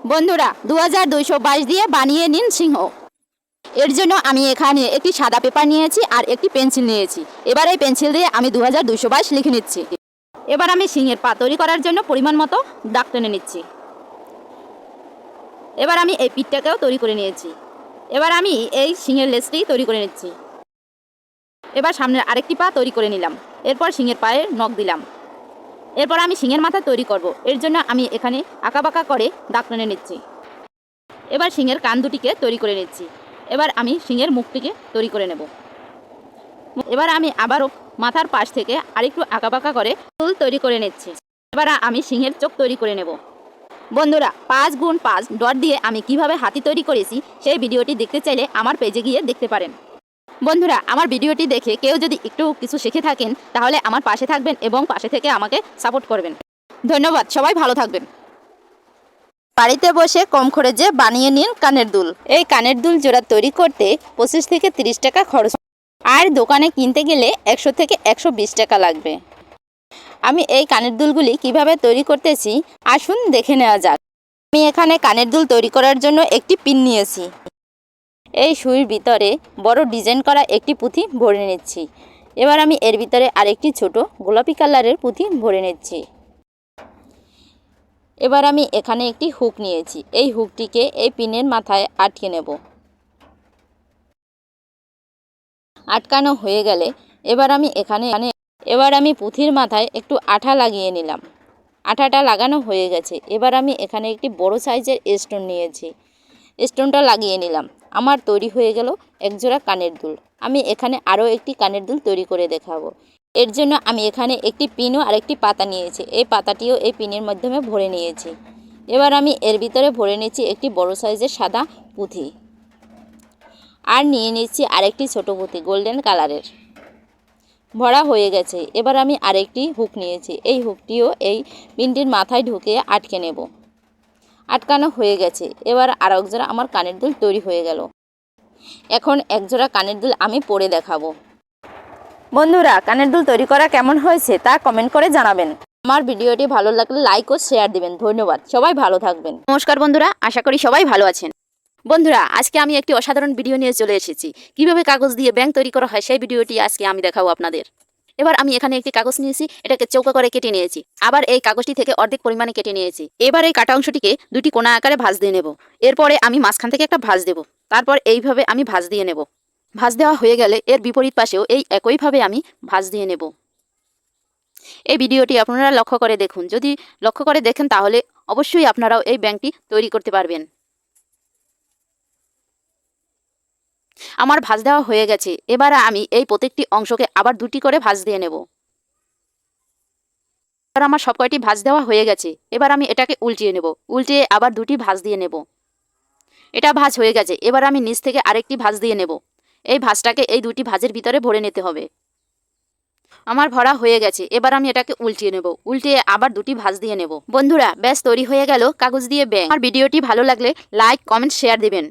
বন্ধুরা 2222 দিয়ে বানিয়ে নিন সিংহ। এর জন্য আমি এখানে একটি সাদা পেপার নিয়েছি আর একটি পেন্সিল নিয়েছি। এবার এই পেন্সিল দিয়ে আমি 2222 লিখে নিচ্ছি। এবার আমি সিংহের পা তৈরি করার জন্য পরিমাণ মতো দাগ টেনে নিচ্ছি। এবার আমি এই পিঠটাকেও তৈরি করে নিয়েছি। এবার আমি এই সিংহের লেজটি তৈরি করে নিচ্ছি। এবার সামনের আরেকটি পা তৈরি করে নিলাম। এরপর সিংহের পায়ে নখ দিলাম। এরপর আমি সিংহের মাথা তৈরি করব। এর জন্য আমি এখানে আঁকাবাঁকা করে দাগ টেনে নিচ্ছি। এবার সিংহের কান দুটিকে তৈরি করে নিচ্ছি। এবার আমি সিংহের মুখটিকে তৈরি করে নেব। এবার আমি আবারও মাথার পাশ থেকে আরেকটু আঁকাবাঁকা করে ফুল তৈরি করে নিচ্ছি। এবার আমি সিংহের চোখ তৈরি করে নেব। বন্ধুরা 5x5 ডট দিয়ে আমি কিভাবে হাতি তৈরি করেছি সেই ভিডিওটি দেখতে চাইলে আমার পেজে গিয়ে দেখতে পারেন। বন্ধুরা আমার ভিডিওটি দেখে কেউ যদি একটু কিছু শিখে থাকেন তাহলে আমার পাশে থাকবেন এবং পাশে থেকে আমাকে সাপোর্ট করবেন। ধন্যবাদ, সবাই ভালো থাকবেন। বাড়িতে বসে কম খরচে বানিয়ে নিন কানের দুল। এই কানের দুল জোড়া তৈরি করতে 25 থেকে 30 টাকা খরচ, আর দোকানে কিনতে গেলে 100 থেকে 120 টাকা লাগবে। আমি এই কানের দুলগুলি কিভাবে তৈরি করতেছি আসুন দেখে নেওয়া যাক। আমি এখানে কানের দুল তৈরি করার জন্য একটি পিন নিয়েছি। এই সুইর ভিতরে বড় ডিজাইন করা একটি পুঁথি ভরে নিচ্ছি। এবার আমি এর ভিতরে আরেকটি ছোট গোলাপি কালারের পুঁথি ভরে নিচ্ছি। এবার আমি এখানে একটি হুক নিয়েছি। এই হুকটিকে এই পিনের মাথায় আটকে নেব। আটকানো হয়ে গেলে এবার আমি পুঁথির মাথায় একটু আঠা লাগিয়ে নিলাম। আঠাটা লাগানো হয়ে গেছে। এবার আমি এখানে একটি বড় সাইজের স্টোন নিয়েছি। স্টোনটা লাগিয়ে নিলাম। আমার তৈরি হয়ে গেল একজোড়া কানের দুল। আমি এখানে আরও একটি কানের দুল তৈরি করে দেখাবো। এর জন্য আমি এখানে একটি পিন ও আরেকটি পাতা নিয়েছি। এই পাতাটিও এই পিনের মাধ্যমে ভরে নিয়েছি। এবার আমি এর ভিতরে ভরে নিচ্ছি একটি বড় সাইজের সাদা পুঁথি, আর নিয়ে নিচ্ছি আরেকটি ছোট পুঁথি গোল্ডেন কালারের। ভরা হয়ে গেছে। এবার আমি আরেকটি হুক নিয়েছি। এই হুকটিও এই পিনটির মাথায় ঢুকে আটকে নেব। আটকানো হয়ে গেছে। এবার আর একজোড়া আমার কানের দুল তৈরি হয়ে গেল। এখন একজোড়া কানের দুল আমি পরে দেখাবো। বন্ধুরা কানের দুল তৈরি করা কেমন হয়েছে তা কমেন্ট করে জানাবেন। আমার ভিডিওটি ভালো লাগলে লাইক ও শেয়ার দিবেন। ধন্যবাদ, সবাই ভালো থাকবেন। নমস্কার বন্ধুরা, আশা করি সবাই ভালো আছেন। বন্ধুরা আজকে আমি একটি অসাধারণ ভিডিও নিয়ে চলে এসেছি। কিভাবে কাগজ দিয়ে ব্যাঙ তৈরি করা হয় সেই ভিডিওটি আজকে আমি দেখাবো আপনাদের। এবার আমি এখানে একটি কাগজ নিয়েছি, এটাকে চৌকো করে কেটে নিয়েছি। আবার এই কাগজটি থেকে অর্ধেক পরিমাণে কেটে নিয়েছি। এবার এই কাটা অংশটিকে দুটি কোণা আকারে ভাঁজ দিয়ে নেব। এরপরে আমি মাঝখান থেকে একটা ভাঁজ দেব। তারপর এইভাবে আমি ভাঁজ দিয়ে নেব। ভাঁজ দেওয়া হয়ে গেলে এর বিপরীত পাশেও এই একইভাবে আমি ভাঁজ দিয়ে নেব। এই ভিডিওটি আপনারা লক্ষ্য করে দেখুন। যদি লক্ষ্য করে দেখেন তাহলে অবশ্যই আপনারাও এই ব্যাঙটি তৈরি করতে পারবেন। আমার ভাঁজ দেওয়া হয়ে গেছে। এবার আমি এই প্রত্যেকটি অংশকে আবার দুটি করে ভাঁজ দিয়ে নেব। এবার আমার সব কয়টি ভাঁজ দেওয়া হয়ে গেছে। এবার আমি এটাকে উল্টিয়ে নেব। উল্টিয়ে আবার দুটি ভাঁজ দিয়ে নেব। এটা ভাঁজ হয়ে গেছে। এবার আমি নিচ থেকে আরেকটি ভাঁজ দিয়ে নেব। এই ভাঁজটাকে এই দুটি ভাঁজের ভিতরে ভরে নিতে হবে। আমার ভরা হয়ে গেছে। এবার আমি এটাকে উল্টিয়ে নেব। উল্টিয়ে আবার দুটি ভাঁজ দিয়ে নেব। বন্ধুরা ব্যাস তৈরি হয়ে গেল কাগজ দিয়ে ব্যাঙ। আমার ভিডিওটি ভালো লাগলে লাইক, কমেন্ট, শেয়ার দিবেন।